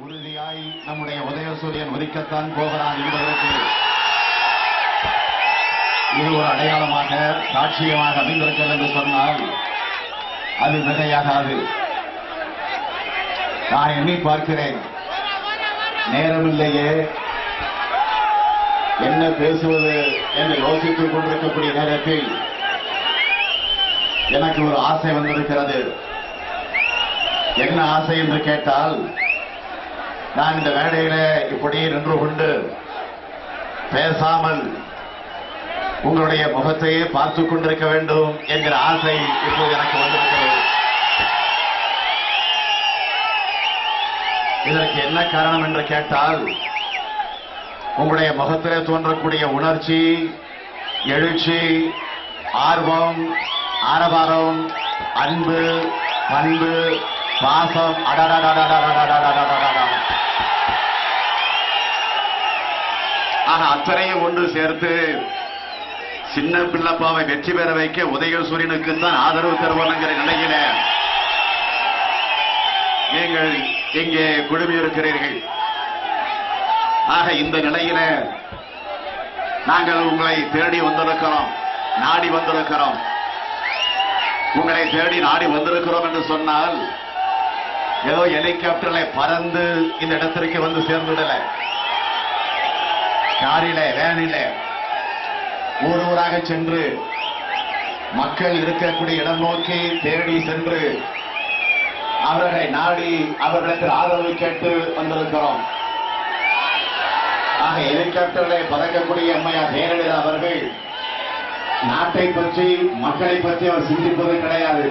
உறுதியாய் நம்முடைய உதயசூரியன் உதிக்கத்தான் போகிறான் என்பதற்கு இது ஒரு அடையாளமாக சாட்சியமாக அமைந்திருக்கிறது என்று சொன்னால் அது மிகையாகாது. நான் எண்ணி பார்க்கிறேன், நேரமில்லையே என்ன பேசுவது என்று யோசித்துக் கொண்டிருக்கக்கூடிய நேரத்தில் எனக்கு ஒரு ஆசை வந்திருக்கிறது. என்ன ஆசை என்று கேட்டால், நான் இந்த மேடையில இப்படியே நின்று கொண்டு பேசாமல் உங்களுடைய முகத்தையே பார்த்துக் கொண்டிருக்க வேண்டும் என்கிற ஆசை இப்போது எனக்கு வந்திருக்கிறது. இதற்கு என்ன காரணம் என்று கேட்டால், உங்களுடைய முகத்திலே தோன்றக்கூடிய உணர்ச்சி, எழுச்சி, ஆர்வம், ஆரவாரம், அன்பு, பண்பு, பாசம், அத்தனையும் ஒன்று சேர்த்து சின்ன பிள்ளப்பாவை வெற்றி பெற வைக்க உதயசூரியனுக்கு தான் ஆதரவு தருவானுங்கிற நிலையில நீங்கள் இங்கே குழுமி இருக்கிறீர்கள். ஆக இந்த நிலையில நாங்கள் உங்களை தேடி வந்திருக்கிறோம், நாடி வந்திருக்கிறோம். உங்களை தேடி நாடி வந்திருக்கிறோம் என்று சொன்னால் ஏதோ ஹெலிகாப்டர்ல பறந்து இந்த இடத்திற்கு வந்து சேர்ந்துடல, காரில வேனில ஊர் ஊராக சென்று மக்கள் இருக்கக்கூடிய இடம் நோக்கி தேடி சென்று அவர்களை நாடி அவர்களுக்கு ஆதரவு கேட்டு வந்திருக்கிறோம். ஆக ஹெலிகாப்டர்களை பறக்கக்கூடிய அம்மையார் ஜெயலலிதா அவர்கள் நாட்டை பற்றி மக்களை பற்றி அவர் சிந்திப்பது கிடையாது.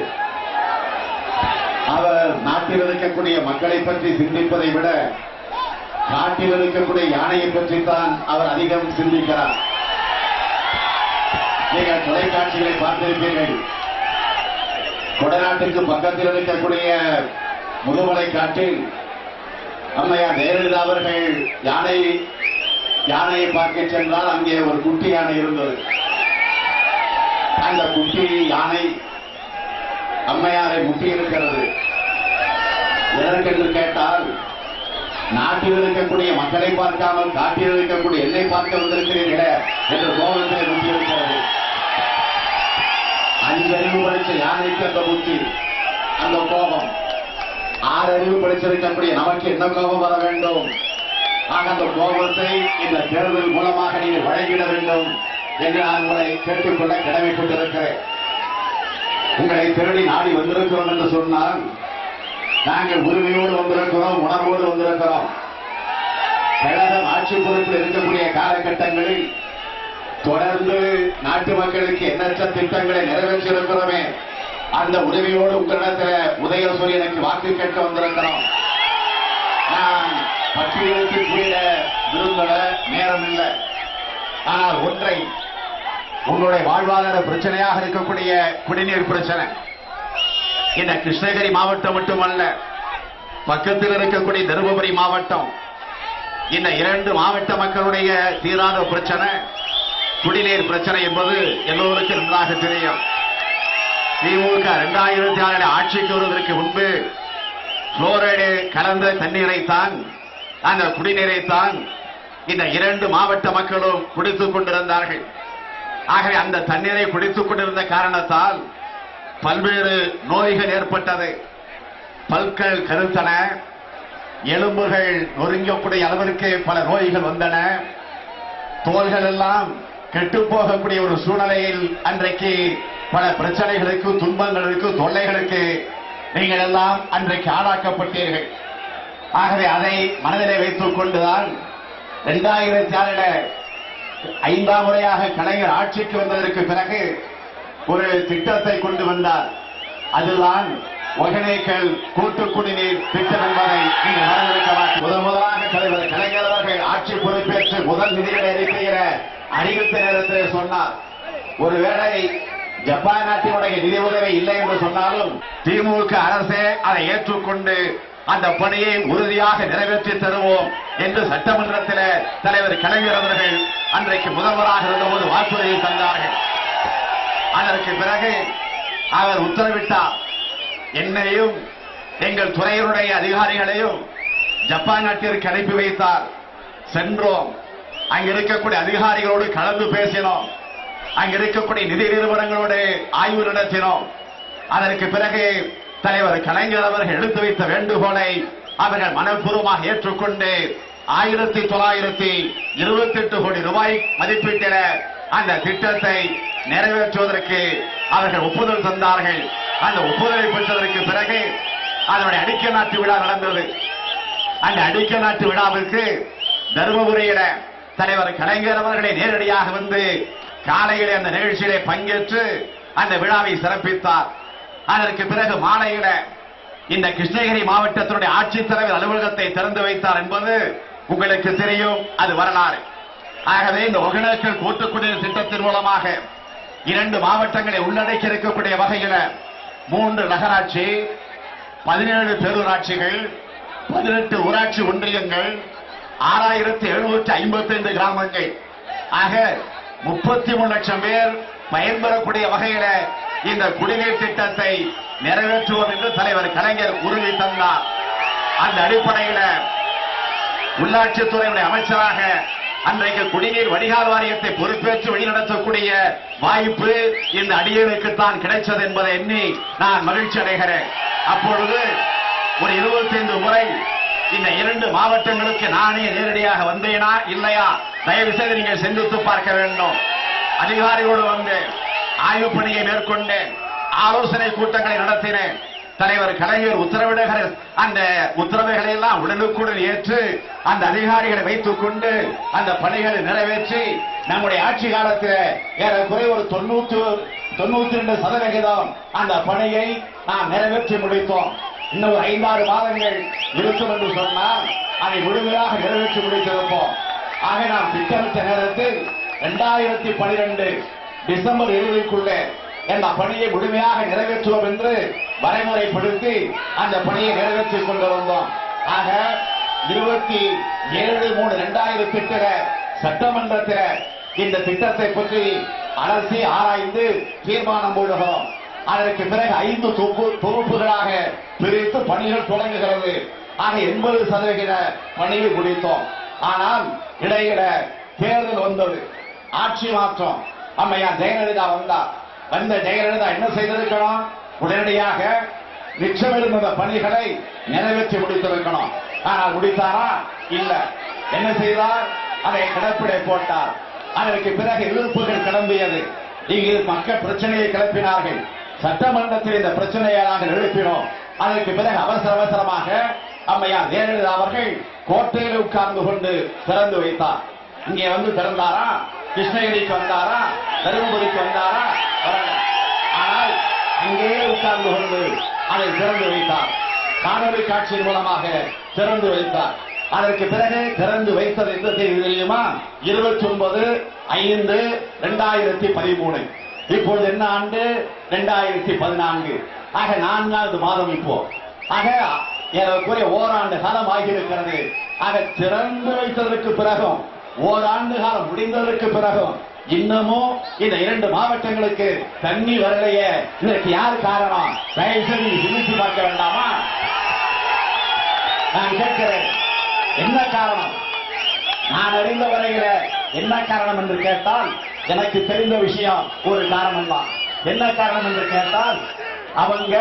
அவர் நாட்டில் இருக்கக்கூடிய மக்களை பற்றி சிந்திப்பதை விட காட்டில் இருக்கக்கூடிய யானையை பற்றி தான் அவர் அதிகம் சிந்திக்கிறார். நீங்கள் தொலைக்காட்சிகளை பார்த்திருப்பீர்கள். கொடநாட்டுக்கு பக்கத்தில் இருக்கக்கூடிய முதுமலை காட்டில் அம்மையார் ஜெயலலிதா அவர்கள் யானையை பார்க்க சென்றால் அங்கே ஒரு குட்டி யானை இருந்தது. அந்த குட்டி யானை அம்மையாரை முட்டி இருக்கிறது. எதற்கென்று கேட்டால், நாட்டில் இருக்கக்கூடிய மக்களை பார்க்காமல் காட்டில் இருக்கக்கூடிய எல்லை பார்க்க வந்திருக்கிறீர்களே என்று கோபத்தை முட்டி இருக்கிறது. 5 அறிவு படித்த யானைக்கு அந்த புத்தி, அந்த கோபம். 6 அறிவு படிச்சிருக்கக்கூடிய நமக்கு என்ன கோபம் வர வேண்டும்? ஆக அந்த கோபத்தை இந்த தேர்தல் மூலமாக நீங்கள் வழங்கிட வேண்டும் என்று நான் உங்களை கேட்டுக்கொள்ள கடமைப்பட்டிருக்கிறேன். உங்களை தேடி நாடி வந்திருக்கிறோம் என்று சொன்னால் நாங்கள் உரிமையோடு வந்திருக்கிறோம், உணர்வோடு வந்திருக்கிறோம். கழகம் ஆட்சி பொறுப்பில் இருக்கக்கூடிய காலகட்டங்களில் தொடர்ந்து நாட்டு மக்களுக்கு எண்ணற்ற திட்டங்களை நிறைவேற்றியிருக்கிறோமே, அந்த உதவியோடு உங்களிடத்தில் உதயசூரியனுக்கு வாக்கு கேட்க வந்திருக்கிறோம். நான் பட்டியலுக்கு கீழே விருந்தல நேரம் இல்லை. ஆனால் ஒன்றை, உங்களுடைய வாழ்வாதார பிரச்சனையாக இருக்கக்கூடிய குடிநீர் பிரச்சனை இந்த கிருஷ்ணகிரி மாவட்டம் மட்டுமல்ல, பக்கத்தில் இருக்கக்கூடிய தருமபுரி மாவட்டம், இந்த 2 மாவட்ட மக்களுடைய தீராத பிரச்சனை குடிநீர் பிரச்சனை என்பது எல்லோருக்கும் நன்றாக தெரியும். திமுக 2006 ஆட்சிக்கு வருவதற்கு முன்பு புளோரைடு கலந்த தண்ணீரைத்தான், அந்த குடிநீரைத்தான் இந்த 2 மாவட்ட மக்களும் குடித்துக் கொண்டிருந்தார்கள். ஆகவே அந்த தண்ணீரை குடித்துக் கொண்டிருந்த காரணத்தால் பல்வேறு நோய்கள் ஏற்பட்டது. பல்கள் கருத்தன, எலும்புகள் நொறுங்கக்கூடிய அளவிற்கு பல நோய்கள் வந்தன. தோள்கள் எல்லாம் கெட்டுப்போகக்கூடிய ஒரு சூழ்நிலையில் அன்றைக்கு பல பிரச்சனைகளுக்கு, துன்பங்களுக்கு, தொல்லைகளுக்கு நீங்கள் எல்லாம் அன்றைக்கு ஆளாக்கப்பட்டீர்கள். ஆகவே அதை மனதிலே வைத்துக் கொண்டுதான் 2006 5ஆம் முறையாக கலைஞர் ஆட்சிக்கு வந்ததற்கு பிறகு ஒரு திட்டத்தை கொண்டு வந்தார். அதுதான் ஒகேனக்கல் கூட்டு குடிநீர் திட்டம் என்பதை நீங்கள் மறந்திருக்கலாம். முதலாக தலைவர் கலைஞர் அவர்கள் ஆட்சி பொறுப்பேற்று முதல் நிதிகளை அறிக்கையில அறிவித்த நேரத்தில் சொன்னார், ஒருவேளை ஜப்பான் நாட்டினுடைய நிதி உதவி இல்லை என்று சொன்னாலும் திமுக அரசே அதை ஏற்றுக்கொண்டு அந்த பணியை உறுதியாக நிறைவேற்றி தருவோம் என்று சட்டமன்றத்தில் தலைவர் கலைஞர் அவர்கள் அன்றைக்கு முதல்வராக இருந்தபோது வாக்குறுதியை தந்தார்கள். அதற்கு பிறகு அவர் உத்தரவிட்டார், என்னையும் எங்கள் துறையினுடைய அதிகாரிகளையும் ஜப்பான் நாட்டிற்கு அனுப்பி வைத்தார். சென்றோம். அங்க இருக்கக்கூடிய அதிகாரிகளோடு கலந்து பேசினோம். அங்க இருக்கக்கூடிய நிதி நிறுவனங்களோடு ஆய்வு நடத்தினோம். அதற்கு பிறகு தலைவர் கலைஞர் அவர்கள் எடுத்து வைத்த வேண்டுகோளை அவர்கள் மனப்பூர்வமாக ஏற்றுக்கொண்டு 1928 கோடி ரூபாய் மதிப்பீட்டில அந்த திட்டத்தை நிறைவேற்றுவதற்கு அவர்கள் ஒப்புதல் தந்தார்கள். அந்த ஒப்புதலை பெற்றதற்கு பிறகு அதனுடைய அடிக்கல் நாட்டு விழா நடந்தது. அந்த அடிக்கல் நாட்டு விழாவிற்கு தருமபுரியில தலைவர் கலைஞர் அவர்களை நேரடியாக வந்து காலையிலே அந்த நிகழ்ச்சியிலே பங்கேற்று அந்த விழாவை சிறப்பித்தார். அதற்கு பிறகு மாலையில இந்த கிருஷ்ணகிரி மாவட்டத்தினுடைய ஆட்சித்தலைவர் அலுவலகத்தை திறந்து வைத்தார் என்பது உங்களுக்கு தெரியும். அது வரலாறு. ஆகவே இந்த ஒகேனக்கல் கூட்டுக் குடிநீர் திட்டத்தின் மூலமாக 2 மாவட்டங்களை உள்ளடக்கி இருக்கக்கூடிய வகையில் 3 நகராட்சி, 17 பேரூராட்சிகள், 18 ஊராட்சி ஒன்றியங்கள், 6755 கிராமங்கள் ஆக 33 லட்சம் பேர் பயன்பெறக்கூடிய வகையில இந்த குடிநீர் திட்டத்தை நிறைவேற்றுவோம் என்று தலைவர் கலைஞர் உறுதி தந்தார். அந்த அடிப்படையில் உள்ளாட்சித்துறையுடைய அமைச்சராக அன்றைக்கு குடிநீர் வடிகால் வாரியத்தை பொறுப்பேற்று வழிநடத்தக்கூடிய வாய்ப்பு இந்த அடியேனுக்குத்தான் கிடைச்சது என்பதை எண்ணி நான் மகிழ்ச்சி அடைகிறேன். அப்பொழுது ஒரு 25 முறை இந்த 2 மாவட்டங்களுக்கு நானே நேரடியாக வந்தேனா இல்லையா தயவு செய்து நீங்கள் சிந்தித்து பார்க்க வேண்டும். அதிகாரிகளோடு வந்து ஆய்வு பணியை மேற்கொண்டேன். ஆலோசனை கூட்டங்களை நடத்தினேன். தலைவர் கலைஞர் உத்தரவிடுகிற அந்த உத்தரவுகளை எல்லாம் உடனுக்குடன் ஏற்று அந்த அதிகாரிகளை வைத்துக் கொண்டு அந்த பணிகளை நிறைவேற்றி நம்முடைய ஆட்சி காலத்தில் ஏறக்குறைய ஒரு 92% அந்த பணியை நாம் நிறைவேற்றி முடித்தோம். இன்னும் 5-6 மாதங்கள் இருக்கும் என்று சொன்னால் அதை முழுமையாக நிறைவேற்றி முடித்திருப்போம். ஆக நாம் திட்டமிட்ட நேரத்தில் 2012 டிசம்பர் இறுதிக்குள்ளே இந்த பணியை முழுமையாக நிறைவேற்றுவோம் என்று வரைமுறைப்படுத்தி அந்த பணியை நிறைவேற்றிக் கொண்டு வந்தோம். ஆக 27/3/2008 சட்டமன்றத்தில் இந்த திட்டத்தை பற்றி அலசி ஆராய்ந்து தீர்மானம் போடுகிறோம். அதற்கு பிறகு 5 தொகுப்புகளாக பிரித்து பணிகள் தொடங்குகிறது. ஆக 80% பணியை முடித்தோம். ஆனால் இடையில தேர்தல் வந்தது, ஆட்சி மாற்றம். அம்மையார் ஜெயலலிதா வந்தார். வந்த ஜெயலலிதா என்ன செய்திருக்கணும்? உடனடியாக மிச்சமிருந்த பணிகளை நிறைவேற்றி முடித்திருக்கணும். ஆனால் முடித்தாரா? இல்ல. என்ன செய்தார்? அதை கிடப்பிடை போட்டார். அதற்கு பிறகு எதிர்ப்புகள் கிளம்பியது. இங்கு மக்கள் பிரச்சனையை கிளப்பினார்கள். சட்டமன்றத்தில் இந்த பிரச்சனையை நாங்கள் எழுப்பினோம். அதற்கு பிறகு அவசரமாக அம்மையார் ஜெயலலிதா அவர்கள் கோட்டையில் உட்கார்ந்து கொண்டு திறந்து வைத்தார். இங்கே வந்து திறந்தாரா? கிருஷ்ணகிரிக்கு வந்தாரா? தருமபுரிக்கு வந்தாரா? ஆனால் அங்கேயே உட்கார்ந்து கொண்டு அதை திறந்து வைத்தார். காணொலி காட்சியின் மூலமாக திறந்து வைத்தார். அதற்கு பிறகு திறந்து வைத்தது எந்த தேதி தெரியுமா? 29/5/2013. இப்பொழுது என்ன ஆண்டு? 2014. ஆக 4வது மாதம் இப்போ. ஆக ஏறக்குறைய ஓராண்டு காலம் ஆகியிருக்கிறது. ஆக திறந்து வைத்ததற்கு பிறகும் ஓராண்டு காலம் முடிந்ததற்கு பிறகும் இன்னமும் இந்த 2 மாவட்டங்களுக்கு தண்ணி வரலையே. இதற்கு யார் காரணம்? தயவுசெய்து சிந்தித்து பார்க்க வேண்டாமா? நான் கேட்கிறேன், என்ன காரணம்? நான் அறிந்த வரையில என்ன காரணம் என்று கேட்டால் எனக்கு தெரிந்த விஷயம் ஒரு காரணம் தான். என்ன காரணம் என்று கேட்டால் அவங்க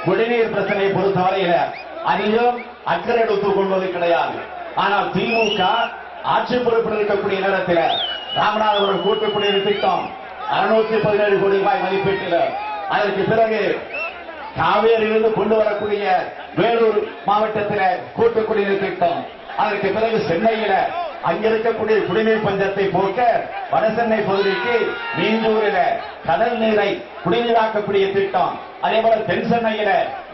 குடிநீர் பிரச்சனையை பொறுத்தவரையில அதிகம் அக்கறை எடுத்துக் கொள்வது கிடையாது. ஆனால் திமுக ஆட்சி பொறுப்பில் இருக்கக்கூடிய நேரத்தில் ராமநாதபுரம் கூட்டுக் குடிநீர் திட்டம் 617 கோடி ரூபாய் மதிப்பீட்டில், அதற்கு பிறகு காவேரியிலிருந்து கொண்டு வரக்கூடிய வேலூர் மாவட்டத்தில் கூட்டுக் குடிநீர் திட்டம், அதற்கு பிறகு சென்னையில அங்கிருக்கக்கூடிய குடிநீர் பஞ்சத்தை போக்க வடசென்னை பகுதிக்கு மீஞ்சூரில கடல் நீரை குடிநீராக்கக்கூடிய திட்டம், அதே போல தென் சென்னையில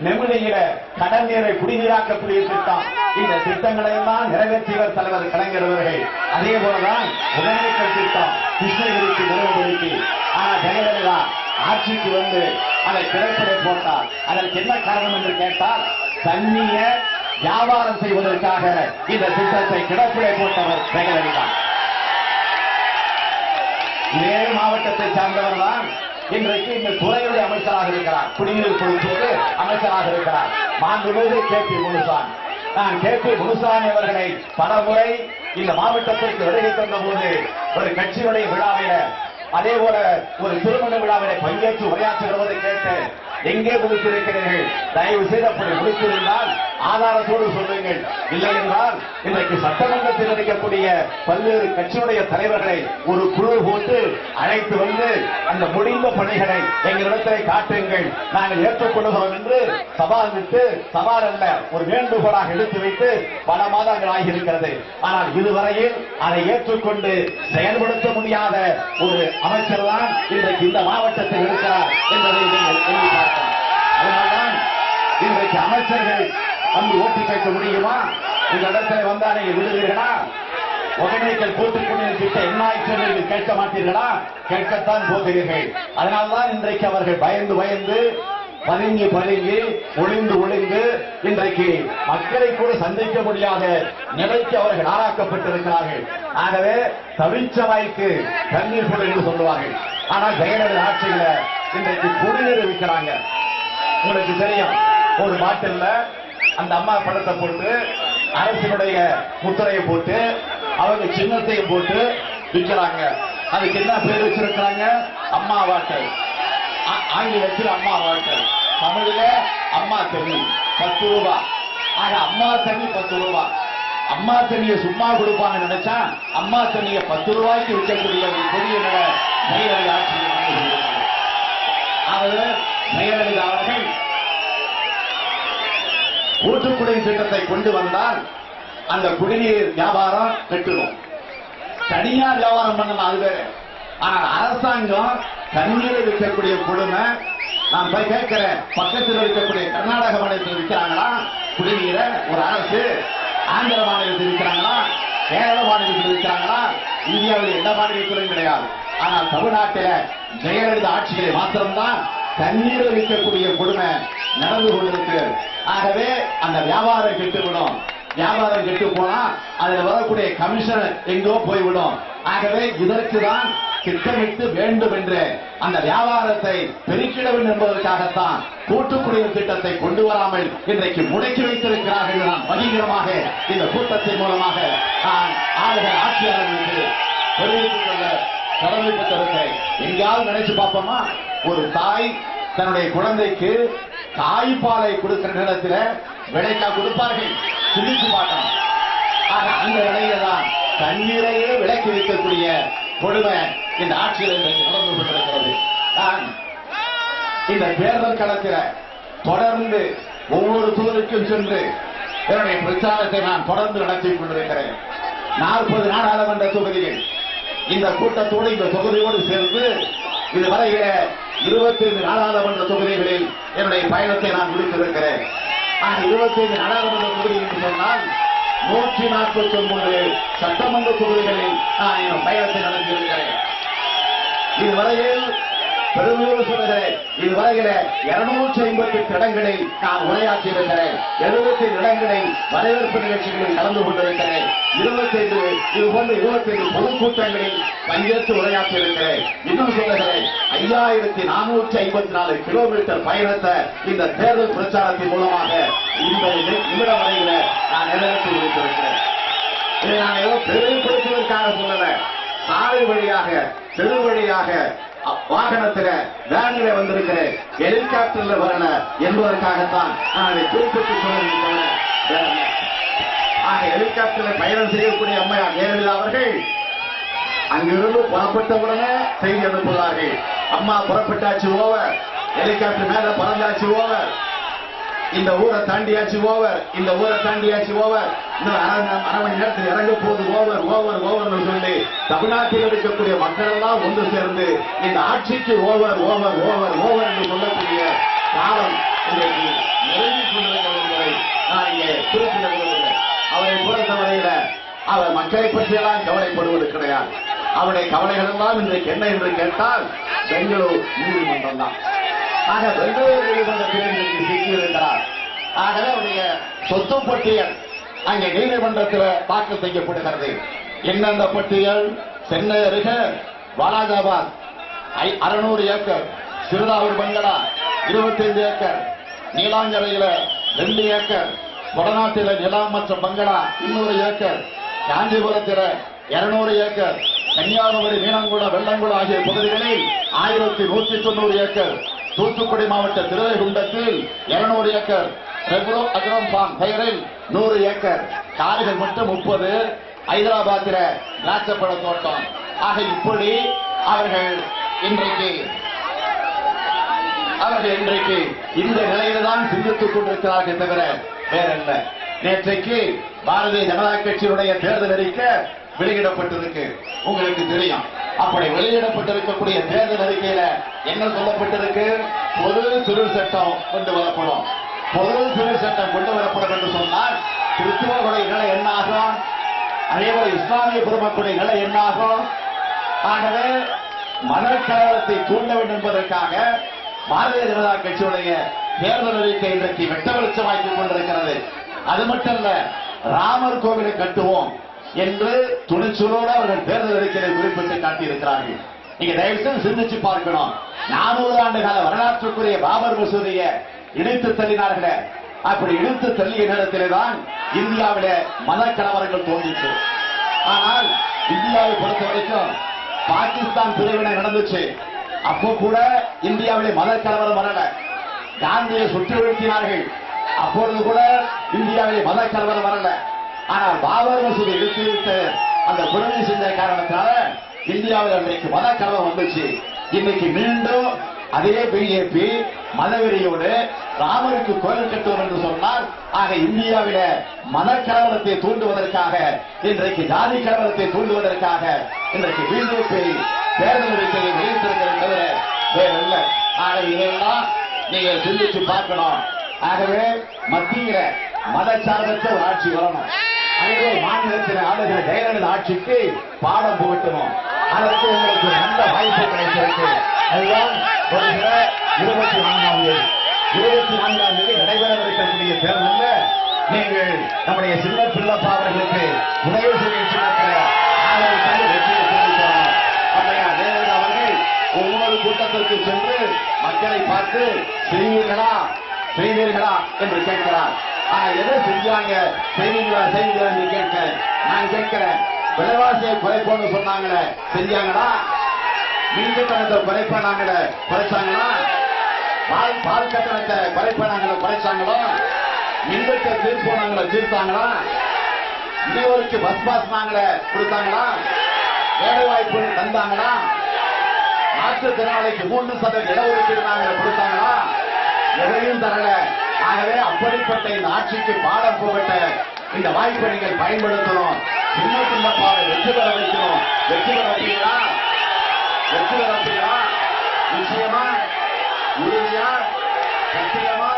நெமிலியில கடல் நீரை குடிநீராக்கக்கூடிய திட்டம். இந்த திட்டங்களை எல்லாம் நிறைவேற்றியவர் தலைவர் கலைஞர் அவர்கள். அதே போலதான் ஒகேனக்கல் திட்டம் கிருஷ்ணகிரிக்கு தருமபுரிக்கு. ஆனா ஜெயலலிதா ஆட்சிக்கு வந்து அதை கிடப்பிடை போட்டார். அதற்கு என்ன காரணம் என்று கேட்டால் தண்ணிய வியாபாரம் செய்வதற்காக இந்த திட்டத்தை கிடப்பிடை போட்டவர் ஜெயலலிதா. இதே மாவட்டத்தை சார்ந்தவர் தான் இன்றைக்கு இந்த துறையுடைய அமைச்சராக இருக்கிறார். குடிநீர் பொறுப்போடு அமைச்சராக இருக்கிறார் மாண்புமிகு கே.பி. முனுசாமி. நான் கேபி முனுசாமி அவர்களை பலமுறை இந்த மாவட்டத்திற்கு வருகை தந்த போது ஒரு கட்சியுடைய விழாவில அதே போல ஒரு திருமண விழாவில பங்கேற்று உரையாற்றுகிறவரை கேட்டு எங்கே முடித்திருக்கிறீர்கள், தயவு செய்து அப்படி முடித்திருந்தால் ஆதாரத்தோடு சொல்லுங்கள். இல்லை என்றால் இன்றைக்கு சட்டமன்றத்தில் இருக்கக்கூடிய பல்வேறு கட்சியுடைய தலைவர்களை ஒரு குழு போட்டு அழைத்து வந்து அந்த முடிந்த பணிகளை எங்களிடத்தில் காட்டுங்கள், நாங்கள் ஏற்றுக்கொள்கிறோம் என்று சவால் விட்டு, சவால் அல்ல ஒரு வேண்டுகோளாக எடுத்து வைத்து பல மாதங்கள் ஆகியிருக்கிறது. ஆனால் இதுவரையில் அதை ஏற்றுக்கொண்டு செயல்படுத்த முடியாத ஒரு அமைச்சர் தான் இன்றைக்கு இந்த மாவட்டத்தில் இருக்கிறார் என்பதை நீங்கள் எண்ணி பார்க்கலாம். அதனால்தான் இன்றைக்கு அமைச்சர்கள் வந்து ஓட்டு கேட்க முடியுமா? இந்த இடத்துல வந்தா நீங்க விடுவீர்களா? ஒகேனக்கல் கூட்டுக்குடிநீர் திட்டம் என்ன ஆயிற்று கேட்க மாட்டீர்களா? கேட்கத்தான் போகிறீர்கள். அதனால்தான் இன்றைக்கு அவர்கள் பயந்து பயந்து பதுங்கி பதுங்கி ஒளிந்து ஒளிந்து இன்றைக்கு மக்களை கூட சந்திக்க முடியாத நிலைக்கு அவர்கள் ஆளாக்கப்பட்டிருக்கிறார்கள். ஆகவே தவிச்சவாய்க்கு தண்ணீர் கொடு என்று சொல்லுவார்கள். ஆனால் ஜெயலலிதா ஆட்சியில இன்றைக்கு குடிநீர் விற்கிறாங்க. உங்களுக்கு தெரியும், ஒரு பாட்டில் அந்த அம்மா படத்தை போட்டு அரசினுடைய முத்திரையை போட்டு அவங்க சின்னத்தையும் போட்டு விற்கிறாங்க. அதுக்கு என்ன பேர் வச்சிருக்கிறாங்க? அம்மா வாட்டர். ஆங்கிலத்தில் அம்மா வாட்டர், தமிழில அம்மா தண்ணி 10 ரூபாய். ஆக அம்மா தண்ணி 10 ரூபாய். அம்மா தண்ணியை சும்மா கொடுப்பாங்க நினைச்சா அம்மா தண்ணியை 10 ரூபாய்க்கு விற்கக்கூடிய ஒரு பெரிய ஜெயலலிதா ஆட்சி. ஆகவே ஜெயலலிதா அவர்கள் கூட்டுக்குடிநீர் திட்டத்தை கொண்டு வந்தால் அந்த குடிநீர் வியாபாரம் கெட்டுடும். தனியார் வியாபாரம் பண்ணலாம், அது வேற. ஆனால் அரசாங்கம் தண்ணீரை விற்கக்கூடிய கொடுமை. நான் போய் கேட்கிறேன், பக்கத்தில் இருக்கக்கூடிய கர்நாடக மாநிலத்தில் விற்கிறாங்களா குடிநீரை ஒரு அரசு? ஆந்திர மாநிலத்தில் விற்கிறாங்களா? கேரள மாநிலத்தில் விற்கிறாங்களா? இந்தியாவில் எந்த மாநிலத்திலும் கிடையாது. ஆனால் தமிழ்நாட்டில் ஜெயலலிதா ஆட்சிகளை மாத்திரம்தான் தண்ணீரை விற்கக்கூடிய கொடுமை நடந்து கொண்டிருக்கிறது. ஆகவே அந்த வியாபாரம் கெட்டுவிடும். வியாபாரம் கெட்டு போனா அதில் வரக்கூடிய கமிஷன் எங்கோ போய்விடும். ஆகவே இதற்குதான் திட்டமிட்டு வேண்டும் என்று அந்த வியாபாரத்தை பெருக்கிட வேண்டும் என்பதற்காகத்தான் கூட்டுக்குடிநீர் திட்டத்தை கொண்டு வராமல் இன்றைக்கு முடக்கி வைத்திருக்கிறார்கள். நான் பகிரமாக இந்த கூட்டத்தின் மூலமாக நான் ஆட்சியாளர்களுக்கு தெரிவித்துக் கொள்ள கடமைப்பட்டிருக்கிறேன். எங்காவது நினைச்சு பார்ப்போமா? ஒரு தாய் தன்னுடைய குழந்தைக்கு தாய்ப்பாலை கொடுக்கிற நேரத்தில் விலைக்கா கொடுப்பார்கள்? சிந்திச்சு பார்க்கணும். அந்த விலையில தான் தண்ணீரையே விலைக்கு வைக்கக்கூடிய கொடுமை இந்த ஆட்சியில் இன்றைக்கு நடந்து கொண்டிருக்கிறது. நான் இந்த தேர்தல் களத்தில் தொடர்ந்து ஒவ்வொரு தொகுதிக்கும் சென்று என்னுடைய பிரச்சாரத்தை நான் தொடர்ந்து நடத்திக் கொண்டிருக்கிறேன். 40 நாடாளுமன்ற தொகுதிகள் இந்த கூட்டத்தோடு இந்த தொகுதியோடு சேர்ந்து இதுவரையில 25 நாடாளுமன்ற தொகுதிகளில் என்னுடைய பயணத்தை நான் முடித்திருக்கிறேன். 25 நாடாளுமன்ற தொகுதி என்று சொன்னால் 149 சட்டமன்ற தொகுதிகளில் நான் என் பயணத்தை நடத்தியிருக்கிறேன். இதுவரையில் பெருமையோடு சொல்லுகிறேன், இதுவரையில 258 இடங்களில் நான் உரையாற்றியிருக்கிறேன். 75 இடங்களில் வரவேற்பு நிகழ்ச்சிகளில் கலந்து கொண்டிருக்கிறேன். 25 பொதுக்கூட்டங்களில் பங்கேற்று உரையாற்றியிருக்கிறேன். இன்னும் சொல்லுகிறேன், 5454 கிலோமீட்டர் பயணத்தை இந்த தேர்தல் பிரச்சாரத்தின் மூலமாக இந்த நிமிடம் வரையில நான் நிறைவேற்றி வைத்திருக்கிறேன். இதை நான் ஏதோ பெருமைப்படுத்துவதற்காக சொல்லல, சாலை வழியாக தெரு வழியாக வாகனத்தில் வேனில வந்திருக்கிறேன், ஹெலிகாப்டர்ல வரல என்பதற்காகத்தான் நான் அதை குறிப்பிட்டு சொல்லுகிறேன். ஹெலிகாப்டரில் பயணம் செய்யக்கூடிய அம்மையார் ஜெயலலிதா அவர்கள் அங்கிருந்து புறப்பட்டவுடனே செய்தி அனுப்புகிறார்கள். அம்மா புறப்பட்டாச்சு ஓவர், ஹெலிகாப்டர் மேல பறந்தாச்சு ஓவர், இந்த ஊரை தாண்டியாச்சு ஓவர், இந்த ஊரை தாண்டியாச்சு ஓவர், இன்னும் அரை மணி நேரத்தில் இறங்க போது ஓவர் ஓவர் ஓவர் சொல்லி தமிழ்நாட்டில் இருக்கக்கூடிய மக்கள் எல்லாம் ஒன்று சேர்ந்து இந்த ஆட்சிக்கு ஓவர் ஓவர் ஓவர் ஓவர் என்று சொல்லக்கூடிய காலம் இன்றைக்கு நெருங்கி கொண்டிருக்கிறது என்பதை நான் இங்கே குறிப்பிட விரும்புகிறேன். அவரை பொறுத்தவரையில அவர் மக்களை பற்றியெல்லாம் கவலைப்படுவது கிடையாது. அவருடைய கவலைகள் எல்லாம் இன்றைக்கு என்ன என்று கேட்டால் பெங்களூர் நீதிமன்றம் தான். ஆக பெங்களூர் நீதிமன்றத்தில் சிக்கியிருக்கிறார். ஆகவே அவருடைய சொத்து பட்டியல் அங்கே நீதிமன்றத்தில் தாக்கல் செய்யப்படுகிறது. என்னென்ன பட்டியல்? சென்னை அருகே வாலாஜாபாத் 600 ஏக்கர், சிறுதாவூர் பங்களா 25 ஏக்கர், நீலாங்கரையில 2 ஏக்கர், வடநாட்டில நிலம் மற்றும் பங்களா 200 ஏக்கர், காஞ்சிபுரத்தில் 200 ஏக்கர், கன்னியாகுமரி, மீனங்குளம், வெள்ளங்குளம் ஆகிய பகுதிகளில் 1190 ஏக்கர், தூத்துக்குடி மாவட்ட திருவைகுண்டத்தில் 200 ஏக்கர், ரெப்ரோ அக்ரோன் ஃபார்ம் பெயரில் 100 ஏக்கர், காடுகள் மட்டும் 30, ஹைதராபாத்தில திராட்சைப்பழ தோட்டம். ஆக இப்படி அவர்கள் இன்றைக்கு இந்த நிலையில்தான் சிந்தித்துக் கொண்டிருக்கிறார்கள் தவிர வேறல்ல. நேற்றைக்கு பாரதிய ஜனதா கட்சியினுடைய தேர்தல் அறிக்கை வெளியிடப்பட்டிருக்கு, உங்களுக்கு தெரியும். அப்படி வெளியிடப்பட்டிருக்கக்கூடிய தேர்தல் அறிக்கையில என்ன சொல்லப்பட்டிருக்கு? பொது சிறு சட்டம் கொண்டு வரப்படும். பொது சிறு சட்டம் கொண்டு வரப்படும் என்று சொன்னால் கிறிஸ்துவர்களுடைய நிலை என்னாகும்? அதேபோல இஸ்லாமிய பெருமக்களுடைய நிலை என்னாகும்? ஆகவே மதக்கலவரத்தை தூண்ட வேண்டும் என்பதற்காக பாரதிய ஜனதா கட்சியுடைய தேர்தல் அறிக்கை இன்றைக்கு வெட்ட வெளிச்சமாக்கிக் கொண்டிருக்கிறது. அது மட்டுமல்ல, ராமர் கோவிலை கட்டுவோம் என்று துணிச்சலோடு அவர்கள் தேர்தல் அறிக்கையை குறிப்பிட்டு காட்டியிருக்கிறார்கள். நீங்க தயவுசெய்து சிந்திச்சு பார்க்கணும். 400 ஆண்டு கால வரலாற்றுக்குரிய பாபர் மசூதியை இடித்து தள்ளினார்களே, அப்படி இடித்து தள்ளிய நேரத்தில்தான் இந்தியாவில மத கலவரங்கள் தோன்றிச்சு. ஆனால் இந்தியாவை பொறுத்த வரைக்கும் பாகிஸ்தான் பிரிவினை நடந்துச்சு. அப்போ கூட இந்தியாவிலே மத கலவரம் வரல. காந்தியை சுற்றி வீழ்த்தினார்கள், அப்பொழுது கூட இந்தியாவிலே மத கலவரம் வரல. ஆனால் பாபர் மசூதி இடித்து அந்த கொடுமை செஞ்ச காரணத்தால இந்தியாவில் அன்றைக்கு மத கலவரம் வந்துச்சு. இன்னைக்கு மீண்டும் அதே பிஜேபி மதவெறியோடு ராமருக்கு கோயில் கட்டுவோம் என்று சொன்னால், ஆக இந்தியாவில மத கலவரத்தை தூண்டுவதற்காக, இன்றைக்கு ஜாதி கலவரத்தை தூண்டுவதற்காக இன்றைக்கு பிஜேபி தேர்தல் அறிக்கையை வெளியிட்டிருக்கிறது தவிர வேறல்ல. ஆக இதெல்லாம் நீங்க சிந்திச்சு பார்க்கணும். ஆகவே மத்தியில மதச்சார்பற்ற ஒரு ஆட்சி வரணும். அதே மாநிலத்தில் ஆளுகிற ஜெயலலிதா ஆட்சிக்கு பாடம் புகட்டணும். அதற்கு உங்களுக்கு நல்ல வாய்ப்பு கிடைத்திருக்கு. அதுதான் 24ஆம் தேதி நடைபெறவிருக்கக்கூடிய தேர்தலில் நீங்கள் நம்முடைய சின்ன பிள்ளப்பா அவர்களுக்கு உதவி செய்யும் சின்னத்தில் வெற்றியை தெரிவிக்கிறார். அப்படியா ஜெயலலிதா அவர்கள் ஒவ்வொரு கூட்டத்திற்கு சென்று மக்களை பார்த்து செய்வீர்களா என்று கேட்கிறார். எதை செஞ்சாங்க, செய்வீங்களா என்று கேட்க நான் கேட்கிறேன். விலைவாசியை குறைப்போன்னு சொன்னாங்களே, செஞ்சாங்களா? மின் கட்டணத்தை குறைப்பானாங்களே, குறைச்சாங்களா? பால் கட்டணத்தை குறைப்பானாங்களே, குறைச்சாங்களா? மின்வெட்டை தீர்ப்போனாங்களே, தீர்த்தாங்களா? முதியோருக்கு பஸ் பாஸ் நாங்களே கொடுத்தாங்களா? வேலை வாய்ப்பு தந்தாங்களா? மாற்றுத்திறனாளிக்கு 3% இடஒதுக்கீடு நாங்களே கொடுத்தாங்களா? எதையும் தரல. ஆகவே அப்படிப்பட்ட இந்த ஆட்சிக்கு பாடம் போகட்ட இந்த வாய்ப்பை நீங்கள் பயன்படுத்தணும். சின்ன சின்னப்பாவை வெற்றி பெற வைக்கணும். வெற்றி பெற வைப்பீங்களா? வெற்றி பெற வைப்பீங்களா? நிச்சயமா, உறுதியா, சத்தியமா